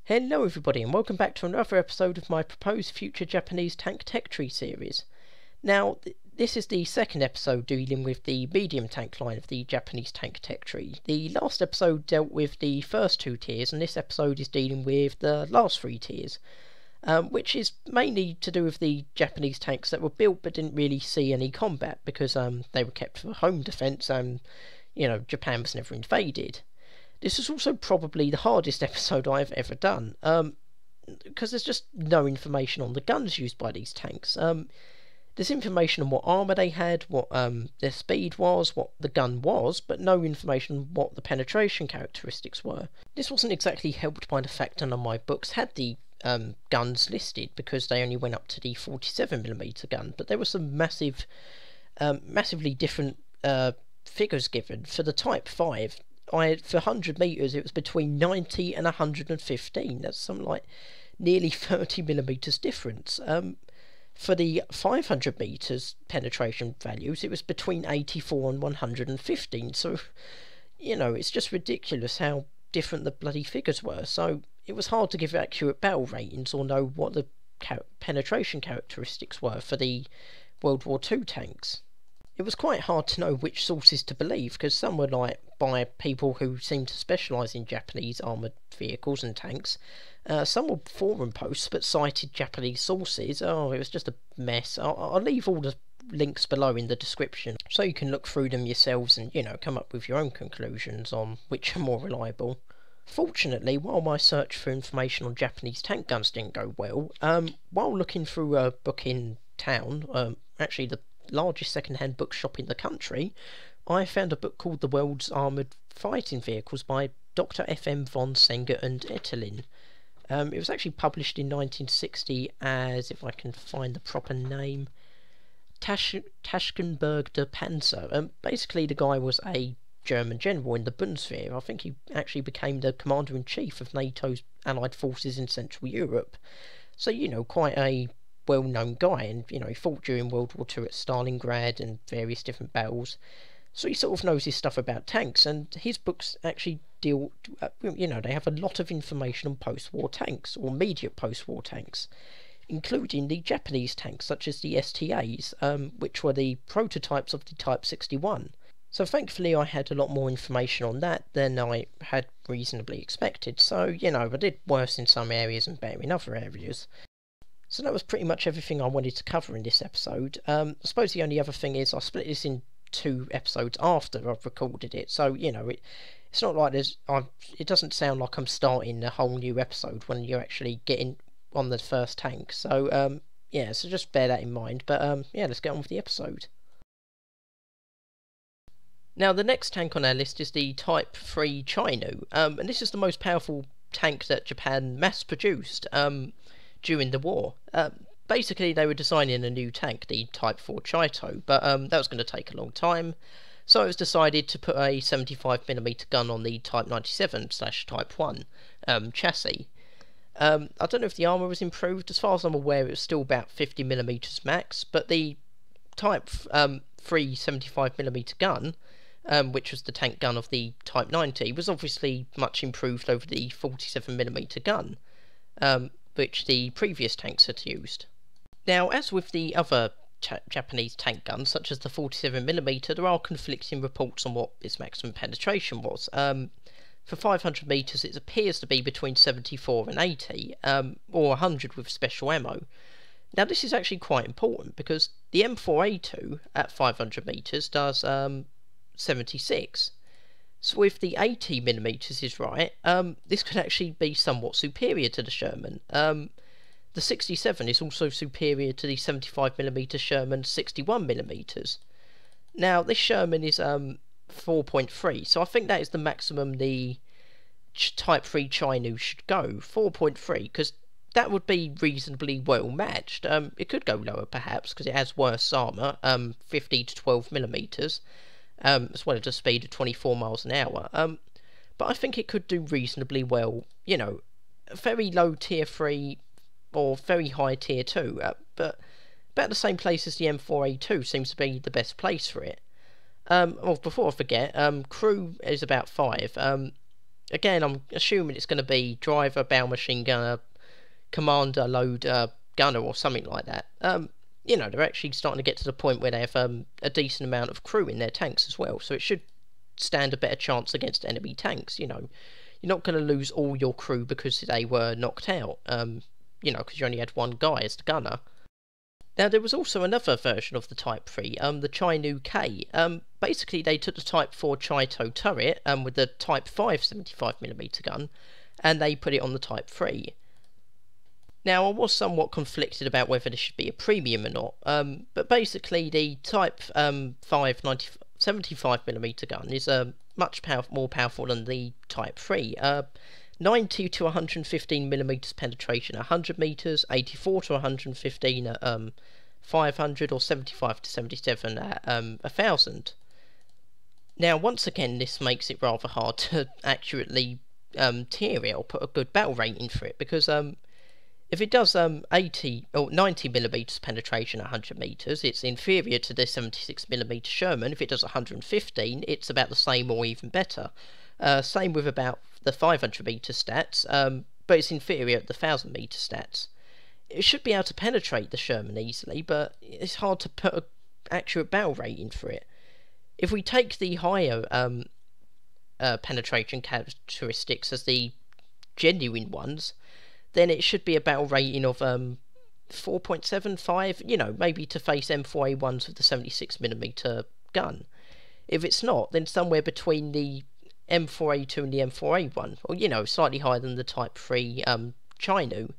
Hello everybody and welcome back to another episode of my proposed future Japanese tank tech tree series. Now, this is the second episode dealing with the medium tank line of the Japanese tank tech tree. The last episode dealt with the first two tiers and this episode is dealing with the last three tiers, which is mainly to do with the Japanese tanks that were built but didn't really see any combat because they were kept for home defence and, Japan was never invaded. This is also probably the hardest episode I've ever done, because there's just no information on the guns used by these tanks. There's information on what armour they had, what their speed was, what the gun was, but no information on what the penetration characteristics were. This wasn't exactly helped by the fact none of my books had the guns listed, because they only went up to the 47mm gun, but there were some massively different figures given. For the Type 5, for 100 metres it was between 90 and 115. That's something like nearly 30mm difference. For the 500 metres penetration values it was between 84 and 115. So, it's just ridiculous how different the bloody figures were. So it was hard to give accurate battle ratings or know what the penetration characteristics were for the World War II tanks. It was quite hard to know which sources to believe, because some were by people who seemed to specialise in Japanese armoured vehicles and tanks. Some were forum posts but cited Japanese sources. Oh, it was just a mess. I'll leave all the links below in the description so you can look through them yourselves and, come up with your own conclusions on which are more reliable. Fortunately, while my search for information on Japanese tank guns didn't go well, while looking through a book in town, actually the largest second-hand bookshop in the country, I found a book called The World's Armoured Fighting Vehicles by Dr. F.M. von Senger and Ettelin. It was actually published in 1960 as, if I can find the proper name, Taschkenberg der Panzer. Basically the guy was a German general in the Bundeswehr. I think he actually became the commander-in-chief of NATO's allied forces in Central Europe. So, quite a well-known guy, and he fought during World War II at Stalingrad and various different battles, so he sort of knows his stuff about tanks. And his books actually deal, they have a lot of information on post-war tanks or immediate post-war tanks, including the Japanese tanks such as the STAs, which were the prototypes of the Type 61. So thankfully I had a lot more information on that than I had reasonably expected. So I did worse in some areas and better in other areas. So that was pretty much everything I wanted to cover in this episode. I suppose the only other thing is I split this in two episodes after I've recorded it, so it's not like it doesn't sound like I'm starting a whole new episode when you're actually getting on the first tank. So so just bear that in mind. But let's get on with the episode. Now, the next tank on our list is the Type 3 Chi-Nu, and this is the most powerful tank that Japan mass-produced during the war. Basically they were designing a new tank, the Type 4 Chaito, but that was going to take a long time, so it was decided to put a 75mm gun on the Type 97/Type 1 chassis. I don't know if the armour was improved. As far as I'm aware it was still about 50mm max, but the Type 3 75mm gun, which was the tank gun of the Type 90, was obviously much improved over the 47mm gun, which the previous tanks had used. Now, as with the other Japanese tank guns, such as the 47mm, there are conflicting reports on what its maximum penetration was. For 500 metres it appears to be between 74 and 80, or 100 with special ammo. Now this is actually quite important, because the M4A2 at 500 metres does 76. So if the 80mm is right, this could actually be somewhat superior to the Sherman. The 67 is also superior to the 75mm Sherman 61mm. Now this Sherman is 4.3, so I think that is the maximum the Type 3 Chi-Nu should go, 4.3, because that would be reasonably well matched. It could go lower perhaps, because it has worse armour, 50 to 12mm. As well as a speed of 24 miles an hour. But I think it could do reasonably well, very low tier 3 or very high tier 2, but about the same place as the M4A2 seems to be the best place for it. Before I forget, crew is about 5, again, I'm assuming it's going to be driver, bow machine gunner, commander, loader, gunner, or something like that. They're actually starting to get to the point where they have a decent amount of crew in their tanks as well, so it should stand a better chance against enemy tanks. You're not going to lose all your crew because they were knocked out, because you only had one guy as the gunner. Now, there was also another version of the Type 3, the Chi-Nu K. Basically, they took the Type 4 Chi-To turret with the Type 5 75mm gun, and they put it on the Type 3. Now, I was somewhat conflicted about whether this should be a premium or not, but basically the Type 5 75mm gun is much more powerful than the Type 3. 90 to 115mm penetration at 100 meters, 84 to 115 at 500, or 75 to 77 at 1000. Now, once again, this makes it rather hard to accurately tier it or put a good battle rating for it, because if it does 80 or 90mm penetration at 100 meters, it's inferior to the 76mm Sherman. If it does 115, it's about the same or even better. Same with about the 500-meter stats, but it's inferior at the 1000-meter stats. It should be able to penetrate the Sherman easily, but it's hard to put an accurate battle rating for it. If we take the higher penetration characteristics as the genuine ones, then it should be a battle rating of 4.75, maybe to face M4A1s with the 76mm gun. If it's not, then somewhere between the M4A2 and the M4A1, or slightly higher than the Type 3 Chi-Nu,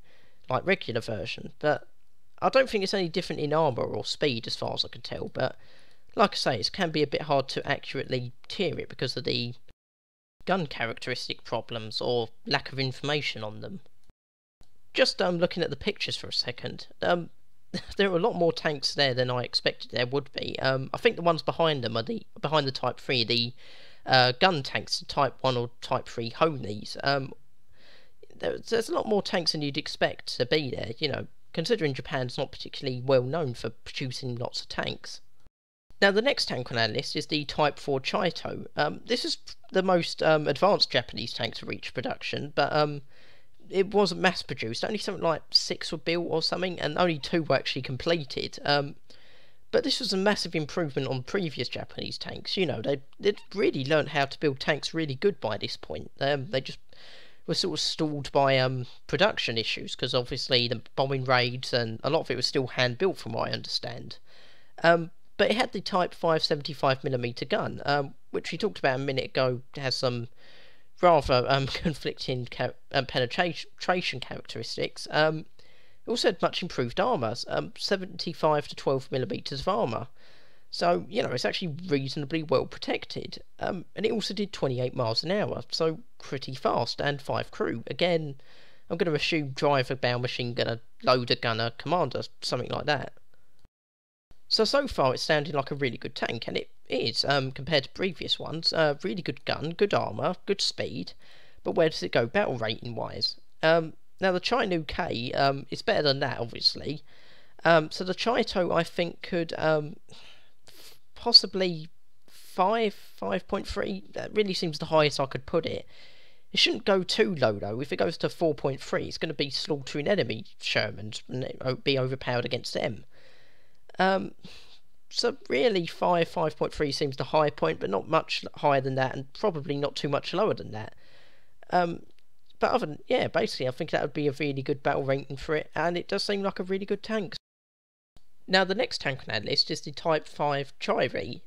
like regular version. But I don't think it's any different in armour or speed as far as I can tell, but like I say, it can be a bit hard to accurately tier it because of the gun characteristic problems or lack of information on them. Just looking at the pictures for a second, there are a lot more tanks there than I expected there would be. I think the ones behind them are behind the Type 3, the gun tanks, the Type 1 or Type 3 Honeys. There's a lot more tanks than you'd expect to be there, considering Japan's not particularly well known for producing lots of tanks. Now, the next tank on our list is the Type 4 Chi-To. This is the most advanced Japanese tank to reach production, but it wasn't mass produced. Only something like 6 were built or something, and only 2 were actually completed. But this was a massive improvement on previous Japanese tanks. They'd really learned how to build tanks really good by this point. They just were sort of stalled by production issues, because obviously the bombing raids, and a lot of it was still hand built from what I understand. But it had the Type 5 75mm gun, which we talked about a minute ago. It has some rather conflicting penetration characteristics. It also had much improved armour, 75 to 12mm of armour. So, it's actually reasonably well protected. And it also did 28 miles an hour, so pretty fast, and 5 crew. Again, I'm going to assume driver, bow machine gunner, loader gunner, commander, something like that. So far it's sounding like a really good tank, and it is, compared to previous ones. Really good gun, good armour, good speed, but where does it go battle rating wise? Now the Chi-Nu K is better than that, obviously. So the Chi-To, I think, could possibly 5.3. That really seems the highest I could put it. It shouldn't go too low though. If it goes to 4.3, it's going to be slaughtering enemy Shermans and be overpowered against them. So really 5.3 seems the high point, but not much higher than that, and probably not too much lower than that. But other than, basically I think that would be a really good battle rating for it, and it does seem like a really good tank. Now the next tank on our list is the Type 5 Chi-Ri.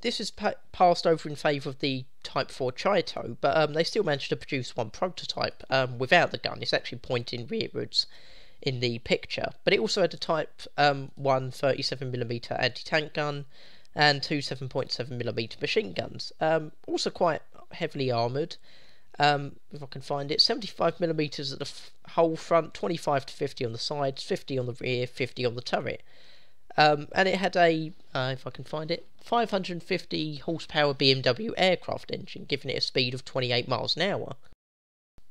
This is passed over in favour of the Type 4 Chi-To, but they still managed to produce one prototype without the gun. It's actually pointing rearwards in the picture, but it also had a Type 1 37mm anti-tank gun and 2 7.7mm machine guns, also quite heavily armoured, if I can find it. 75mm at the whole front, 25 to 50 on the sides, 50 on the rear, 50 on the turret, and it had a, if I can find it, 550 horsepower BMW aircraft engine, giving it a speed of 28 miles an hour.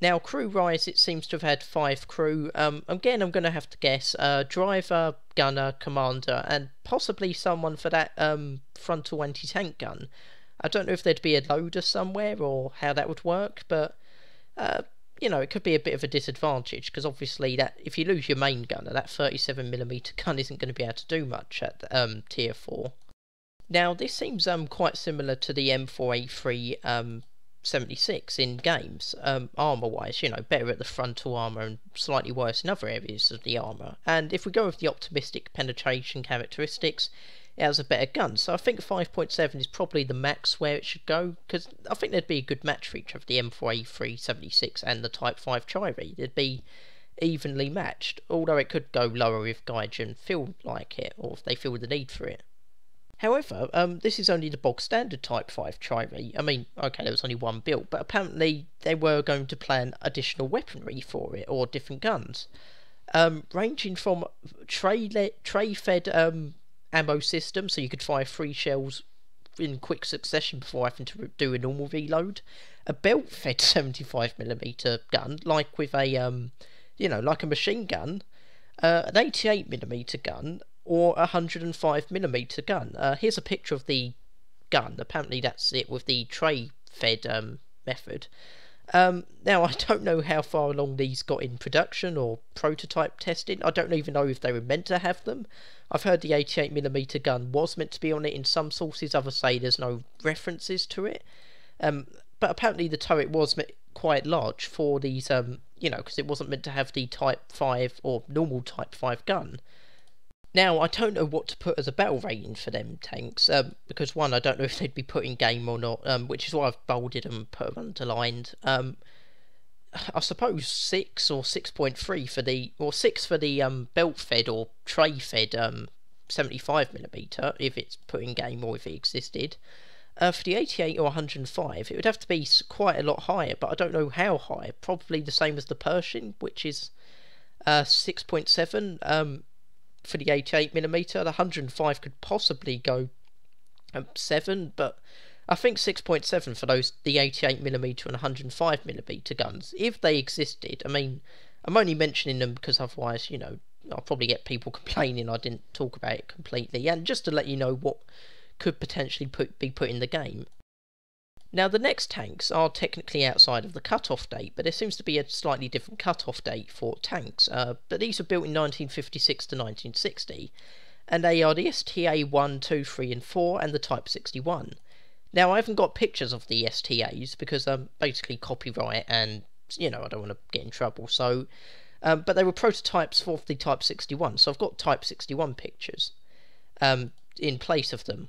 Now, crew-wise, it seems to have had 5 crew. Again, I'm going to have to guess driver, gunner, commander, and possibly someone for that frontal anti-tank gun. I don't know if there'd be a loader somewhere or how that would work, but uh, you know, it could be a bit of a disadvantage, because obviously that if you lose your main gunner, that 37mm gun isn't going to be able to do much at tier 4. Now this seems quite similar to the M4A3 76 in games, armour wise, you know, better at the frontal armour and slightly worse in other areas of the armour. And if we go with the optimistic penetration characteristics, it has a better gun. So I think 5.7 is probably the max where it should go, because I think there'd be a good match for each of the M4A3 76 and the Type 5 Tri-Re. They'd be evenly matched, although it could go lower if Gaijin feel like it, or if they feel the need for it. However, this is only the bog standard Type 5 Tri-Re. I mean, okay, there was only one build, but apparently they were going to plan additional weaponry for it, or different guns. Ranging from tray-fed ammo system, so you could fire 3 shells in quick succession before having to do a normal reload. A belt-fed 75mm gun, like with a, you know, like a machine gun. An 88mm gun, or a 105mm gun. Here's a picture of the gun. Apparently that's it with the tray-fed method. Now, I don't know how far along these got in production or prototype testing. I don't even know if they were meant to have them. I've heard the 88mm gun was meant to be on it in some sources. Others say there's no references to it. But apparently the turret was quite large for these, you know, because it wasn't meant to have the Type 5 or normal Type 5 gun. Now, I don't know what to put as a battle rating for them tanks, because one, I don't know if they'd be put in game or not, which is why I've bolded them and put them underlined. I suppose 6 or 6.3 for the, or 6 for the belt-fed or tray-fed 75mm, if it's put in game or if it existed. For the 88 or 105, it would have to be quite a lot higher, but I don't know how high. Probably the same as the Pershing, which is 6.7. For the 88mm, the 105 could possibly go 7, but I think 6.7 for those, the 88mm and 105mm guns, if they existed. I mean, I'm only mentioning them because otherwise, you know, I'll probably get people complaining I didn't talk about it completely, and just to let you know what could potentially be put in the game. Now, the next tanks are technically outside of the cut-off date, but there seems to be a slightly different cut-off date for tanks. But these were built in 1956 to 1960, and they are the STA 1, 2, 3 and 4 and the Type 61. Now, I haven't got pictures of the STAs because basically copyright and, you know, I don't want to get in trouble. So, but they were prototypes for the Type 61, so I've got Type 61 pictures in place of them.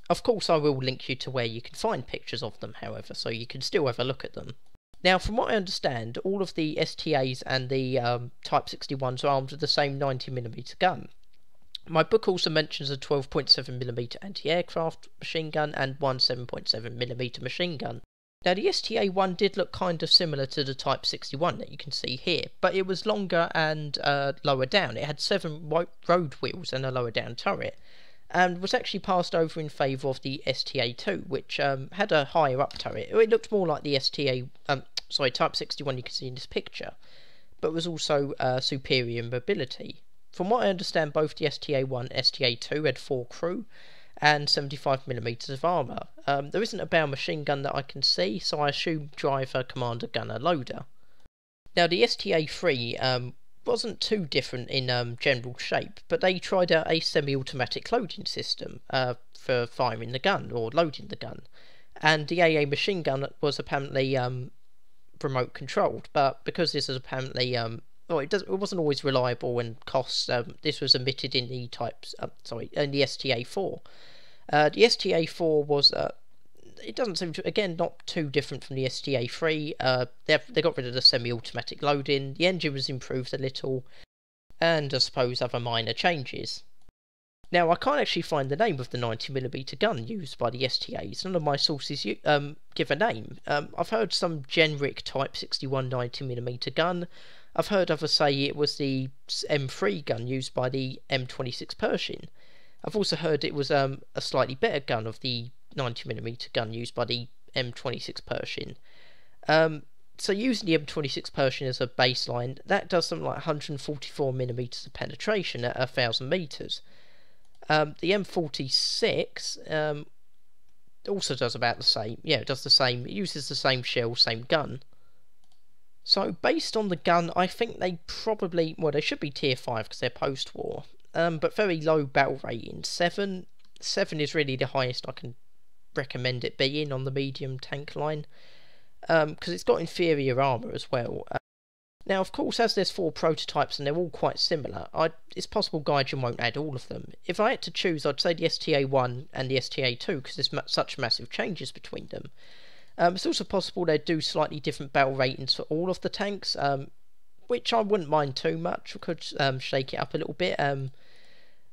Of course, I will link you to where you can find pictures of them, however, so you can still have a look at them. Now, from what I understand, all of the STAs and the Type 61s are armed with the same 90mm gun. My book also mentions a 12.7mm anti-aircraft machine gun and one 7.7mm machine gun. Now, the STA-1 did look kind of similar to the Type 61 that you can see here, but it was longer and lower down. It had 7 road wheels and a lower down turret, and was actually passed over in favour of the STA-2, which had a higher up turret. It looked more like the Type 61 you can see in this picture, but was also superior in mobility. From what I understand, both the STA-1 and STA-2 had 4 crew and 75mm of armour. There isn't a bow machine gun that I can see, so I assume driver, commander, gunner, loader. Now, the STA-3 wasn't too different in general shape, but they tried out a semi-automatic loading system for firing the gun or loading the gun, and the AA machine gun was apparently remote controlled, but because this is apparently it wasn't always reliable and costs, this was omitted in the in the STA-4. The STA-4 was it doesn't seem to, again, not too different from the STA-3. They got rid of the semi-automatic loading, the engine was improved a little, and I suppose other minor changes. Now, I can't actually find the name of the 90mm gun used by the STAs. None of my sources give a name. I've heard some generic Type 61 90mm gun. I've heard others say it was the M3 gun used by the M26 Pershing. I've also heard it was a slightly better gun of the 90mm gun used by the M26 Pershing. So using the M26 Pershing as a baseline, that does something like 144mm of penetration at 1000 metres. The M46 also does about the same. Yeah, it does the same. It uses the same shell, same gun. So based on the gun, I think they probably, well, they should be tier 5 because they're post-war, but very low battle rating. 7 is really the highest I can recommend it being on the medium tank line, because it's got inferior armour as well. Now, of course, as there's 4 prototypes and they're all quite similar, it's possible Gaijin won't add all of them. If I had to choose, I'd say the STA-1 and the STA-2 because there's such massive changes between them. It's also possible they'd do slightly different battle ratings for all of the tanks, which I wouldn't mind too much. I could shake it up a little bit,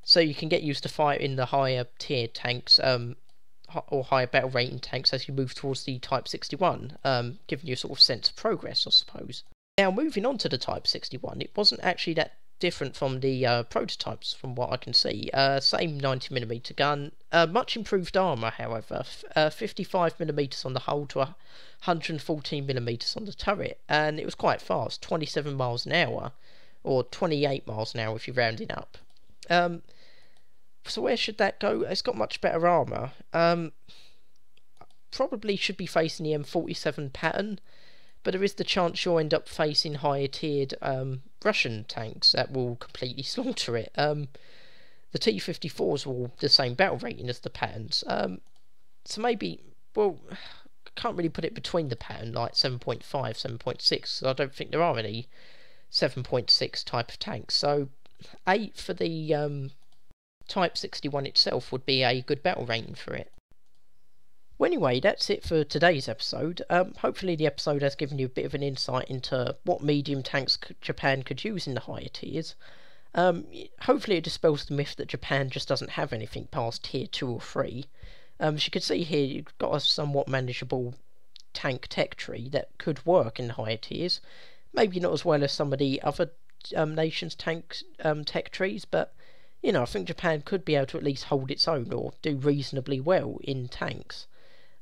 so you can get used to fighting the higher tier tanks, or higher battle rating tanks as you move towards the Type 61, giving you a sort of sense of progress, I suppose. Now, moving on to the Type 61, it wasn't actually that different from the prototypes from what I can see. Same 90mm gun, much improved armour however, 55mm on the hull to 114mm on the turret, and it was quite fast, 27 miles an hour, or 28 miles an hour if you're rounding up. So where should that go? It's got much better armour. Probably should be facing the M47 pattern, but there is the chance you'll end up facing higher tiered Russian tanks that will completely slaughter it. The T-54s are all the same battle rating as the patterns, so maybe, well, can't really put it between the pattern, like 7.5, 7.6, so I don't think there are any 7.6 type of tanks, so 8 for the Type 61 itself would be a good battle rating for it. Well, anyway, that's it for today's episode. Hopefully the episode has given you a bit of an insight into what medium tanks Japan could use in the higher tiers. Hopefully it dispels the myth that Japan just doesn't have anything past tier 2 or 3. As you can see here, you've got a somewhat manageable tank tech tree that could work in the higher tiers. Maybe not as well as some of the other nations' tank tech trees, but you know, I think Japan could be able to at least hold its own or do reasonably well in tanks.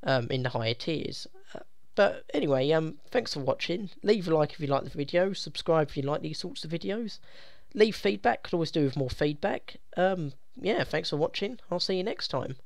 In the higher tiers. But anyway, thanks for watching. Leave a like if you like the video, subscribe if you like these sorts of videos. Leave feedback, could always do with more feedback. Yeah, thanks for watching. I'll see you next time.